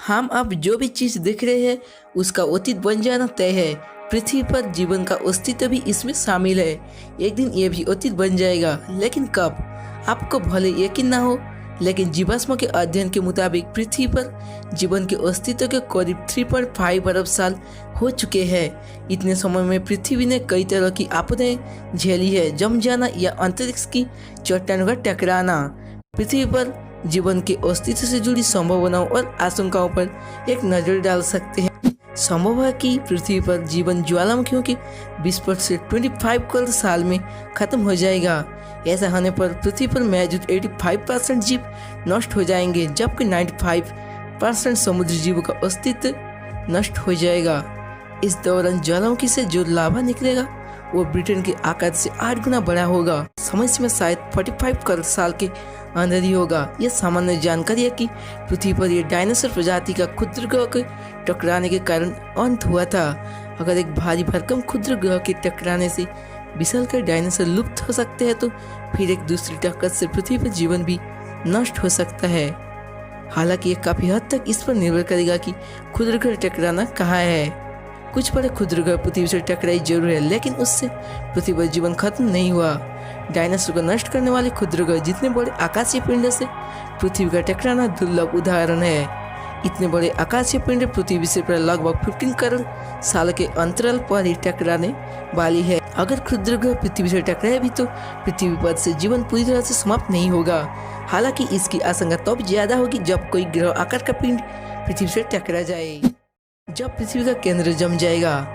हम अब जो भी चीज देख रहे हैं उसका अतीत बन जाना तय है। पृथ्वी पर जीवन का अस्तित्व भी इसमें शामिल है। एक दिन ये भी अतीत बन जाएगा, लेकिन कब आपको भले यकीन ना हो, लेकिन जीवाश्म के अध्ययन के मुताबिक पृथ्वी पर जीवन के अस्तित्व के करीब 3.5 अरब साल हो चुके हैं। इतने समय में पृथ्वी ने कई तरह की आपदाएं झेली है, जम जाना या अंतरिक्ष की चट्टानों का टकराना। पृथ्वी पर जीवन के अस्तित्व से जुड़ी संभावनाओं और आशंकाओं पर एक नजर डाल सकते हैं। संभव है कि पृथ्वी पर जीवन ज्वालामुखियों के विस्फोट से 25 करोड़ साल में खत्म हो जाएगा। ऐसा होने पर पृथ्वी पर मौजूद 85% जीव नष्ट हो जाएंगे, जबकि 95% समुद्री जीवों का अस्तित्व नष्ट हो जाएगा। इस दौरान ज्वालामुखी से जो लावा निकलेगा वो ब्रिटेन के आकार से 8 गुना बड़ा होगा। समय में शायद 45 करोड़ साल के अंदर ही होगा। यह सामान्य जानकारी है कि पृथ्वी पर यह डायनासोर प्रजाति का क्षुद्र ग्रह के टकराने के कारण अंत हुआ था। अगर एक भारी भरकम क्षुद्र ग्रह के टकराने से विशालकाय डायनासोर लुप्त हो सकते हैं, तो फिर एक दूसरी टक्कर से पृथ्वी पर जीवन भी नष्ट हो सकता है। हालांकि यह काफी हद तक इस पर निर्भर करेगा कि क्षुद्र ग्रह टकराना कहाँ है। कुछ बड़े क्षुद्र ग्रह पृथ्वी से टकराई जरूर है, लेकिन उससे पृथ्वी पर जीवन खत्म नहीं हुआ। डायनासोर को नष्ट करने वाले क्षुद्र ग्रह जितने बड़े आकाशीय पिंड से पृथ्वी का टकराना दुर्लभ उदाहरण है। इतने बड़े आकाशीय पिंड पृथ्वी से लगभग 15 करोड़ साल के अंतराल पर ही टकराने वाली है। अगर क्षुद्र ग्रह पृथ्वी से टकराए भी तो पृथ्वी पर से जीवन पूरी तरह से समाप्त नहीं होगा। हालांकि इसकी आशंका तब ज्यादा होगी जब कोई ग्रह आकार का पिंड पृथ्वी से टकरा जाए। जब पृथ्वी का केंद्र जम जाएगा,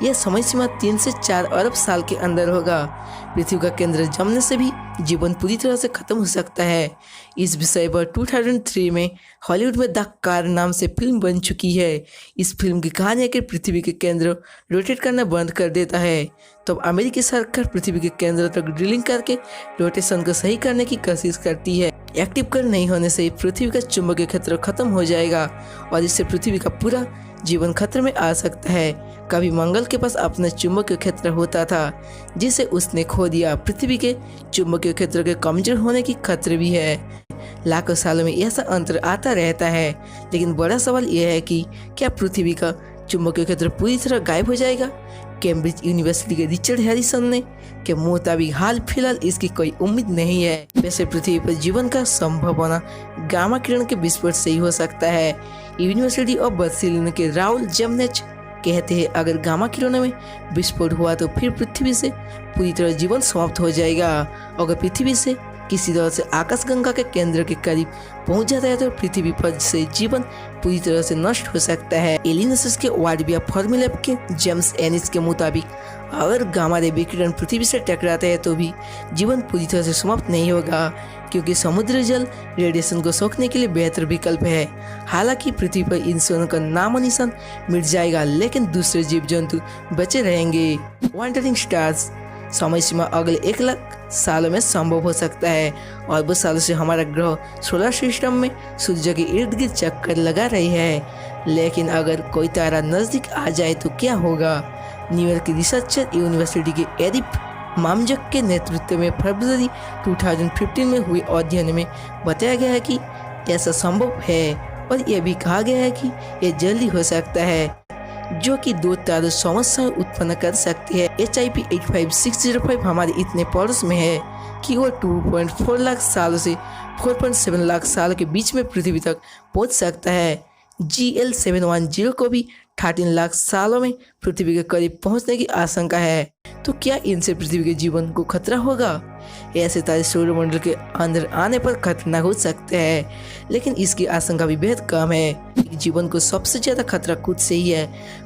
यह समय सीमा 3 से 4 अरब साल के अंदर होगा। पृथ्वी का केंद्र जमने से भी जीवन पूरी तरह से खत्म हो सकता है। इस विषय पर 2003 में हॉलीवुड में द कार नाम से फिल्म बन चुकी है। इस फिल्म की कहानी है कि पृथ्वी के केंद्र रोटेट करना बंद कर देता है, तब अमेरिकी सरकार पृथ्वी के केंद्र तक ड्रिलिंग करके रोटेशन को सही करने की कोशिश करती है। एक्टिव कर नहीं होने से पृथ्वी का चुंबकीय क्षेत्र खत्म हो जाएगा और इससे पृथ्वी का पूरा जीवन खतरे में आ सकता है। कभी मंगल के पास अपना चुंबकीय क्षेत्र होता था, जिसे उसने खो दिया। पृथ्वी के चुंबकीय क्षेत्र के कमजोर होने की खतरे भी है। लाखों सालों में ऐसा अंतर आता रहता है, लेकिन बड़ा सवाल यह है कि क्या पृथ्वी का चुंबकीय क्षेत्र पूरी तरह गायब हो जाएगा? कैम्ब्रिज यूनिवर्सिटी के रिचर्ड हैरिसन ने के मुताबिक हाल फिलहाल इसकी कोई उम्मीद नहीं है। वैसे पृथ्वी पर जीवन का संभव होना गामा किरण के विस्फोट से ही हो सकता है। यूनिवर्सिटी ऑफ बार्सिलोना के राउल जेमनेच कहते हैं, अगर गामा किरणों में विस्फोट हुआ तो फिर पृथ्वी से पूरी तरह जीवन समाप्त हो जाएगा। अगर पृथ्वी से किसी तरह से आकाशगंगा के केंद्र के करीब पहुंच जाता है तो पृथ्वी पर से जीवन पूरी तरह से नष्ट हो सकता है। इलिनोइस के वार्डिया फॉर्मूलैब के जेम्स एनिस के मुताबिक अगर गामा रे विकिरण पृथ्वी से टकराते हैं तो भी जीवन पूरी तरह से समाप्त नहीं होगा, क्योंकि समुद्री जल रेडिएशन को सोखने के लिए बेहतर विकल्प है। हालांकि पृथ्वी पर इंसानों का नामो निशान मिट जाएगा, लेकिन दूसरे जीव जंतु बचे रहेंगे। वॉन्डरिंग स्टार्स समय सीमा अगले 1 लाख सालों में संभव हो सकता है। अरबों सालों से हमारा ग्रह सोलर सिस्टम में सूर्य के इर्द गिर्द चक्कर लगा रही है, लेकिन अगर कोई तारा नजदीक आ जाए तो क्या होगा? न्यूयॉर्क की रिसर्चर यूनिवर्सिटी के एरिप मामजक के नेतृत्व में फरवरी 2015 में हुए अध्ययन में बताया गया है कि ऐसा संभव है, और यह भी कहा गया है कि यह जल्दी हो सकता है, जो कि 2 तारों समस्याएं उत्पन्न कर सकती है। HIP 85605 हमारे इतने पड़ोस में है कि वो 2.4 लाख सालों से 4.7 लाख सालों के बीच में पृथ्वी तक पहुंच सकता है। GL 710 को भी 13 लाख सालों में पृथ्वी के करीब पहुंचने की आशंका है। तो क्या इनसे पृथ्वी के जीवन को खतरा होगा? ऐसे तारे सौरमंडल के अंदर आने पर खतरनाक हो सकते हैं, लेकिन इसकी आशंका भी बेहद कम है। जीवन को सबसे ज्यादा खतरा खुद से ही है।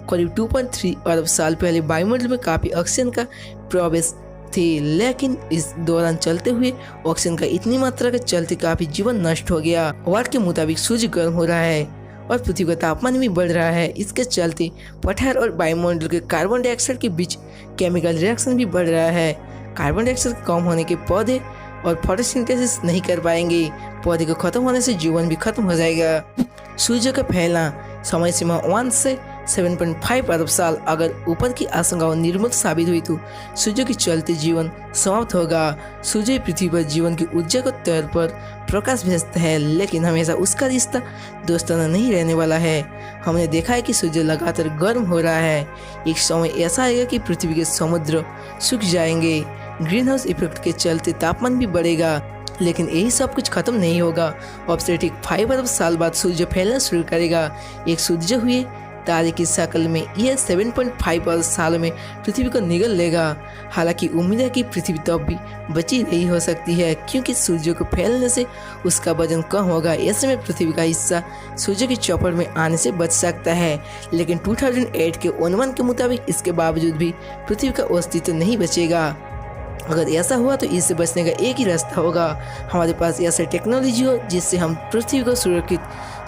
करीब 2.3 अरब साल पहले वायुमंडल में काफी ऑक्सीजन का प्रवेश थे, लेकिन इस दौरान चलते हुए ऑक्सीजन का इतनी मात्रा के चलते काफी जीवन नष्ट हो गया। वाट के मुताबिक सूर्य गर्म हो रहा है और पृथ्वी का तापमान भी बढ़ रहा है। इसके चलते पठार और वायुमंडल के कार्बन डाइऑक्साइड के बीच केमिकल रिएक्शन भी बढ़ रहा है। कार्बन डाइऑक्साइड कम होने के पौधे और फोटोसिंथेसिस नहीं कर पाएंगे। पौधे को खत्म होने से जीवन भी खत्म हो जाएगा। सूर्य का फैलना समय सीमा 1 से 7.5 अरब साल। अगर ऊपर की आशंकाओं निर्मूल साबित हुई तो सूर्य के चलते जीवन समाप्त होगा। सूर्य पृथ्वी पर जीवन की ऊर्जा को तौर पर प्रकाश भेजता है, लेकिन हमेशा उसका रिश्ता दोस्ताना नहीं रहने वाला है। हमने देखा है कि सूर्य लगातार गर्म हो रहा है। एक समय ऐसा आएगा कि पृथ्वी के समुद्र सूख जाएंगे, ग्रीन हाउस इफेक्ट के चलते तापमान भी बढ़ेगा। लेकिन यही सब कुछ खत्म नहीं होगा। अब से ठीक 5 अरब साल बाद सूर्य फैलना शुरू करेगा। एक सूर्य हुए तारे की शक्ल में यह 7.5 अरब सालों में पृथ्वी को निगल लेगा। हालांकि उम्मीद है कि पृथ्वी तब भी बची रही हो सकती है, क्योंकि सूर्य को फैलने से उसका वजन कम होगा। ऐसे में पृथ्वी का हिस्सा सूर्य की चौपट में आने से बच सकता है। लेकिन 2008 के अनुमान के मुताबिक इसके बावजूद भी पृथ्वी का अस्तित्व नहीं बचेगा। अगर ऐसा हुआ तो इससे बचने का एक ही रास्ता होगा, हमारे पास ऐसा टेक्नोलॉजी हो जिससे हम पृथ्वी को सुरक्षित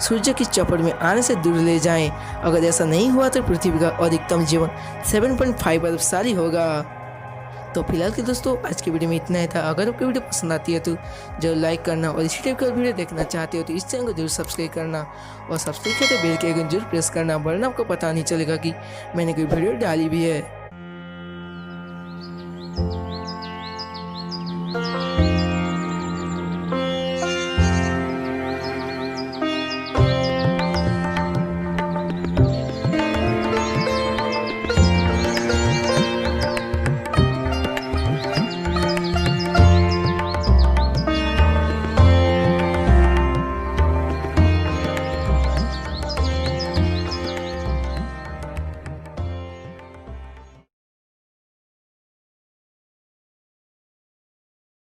सूर्य की चपेट में आने से दूर ले जाएं। अगर ऐसा नहीं हुआ तो पृथ्वी का अधिकतम जीवन 7.5 अरब साल ही होगा। तो फिलहाल के दोस्तों आज की वीडियो में इतना ही था। अगर आपको वीडियो पसंद आती है तो जरूर लाइक करना, और इसी टाइप का वीडियो देखना चाहते हो तो इस चैनल को जरूर सब्सक्राइब करना, और सब्सक्राइब करके बेल के आइकन जरूर प्रेस करना, वरना आपको पता नहीं चलेगा कि मैंने कोई वीडियो डाली भी है।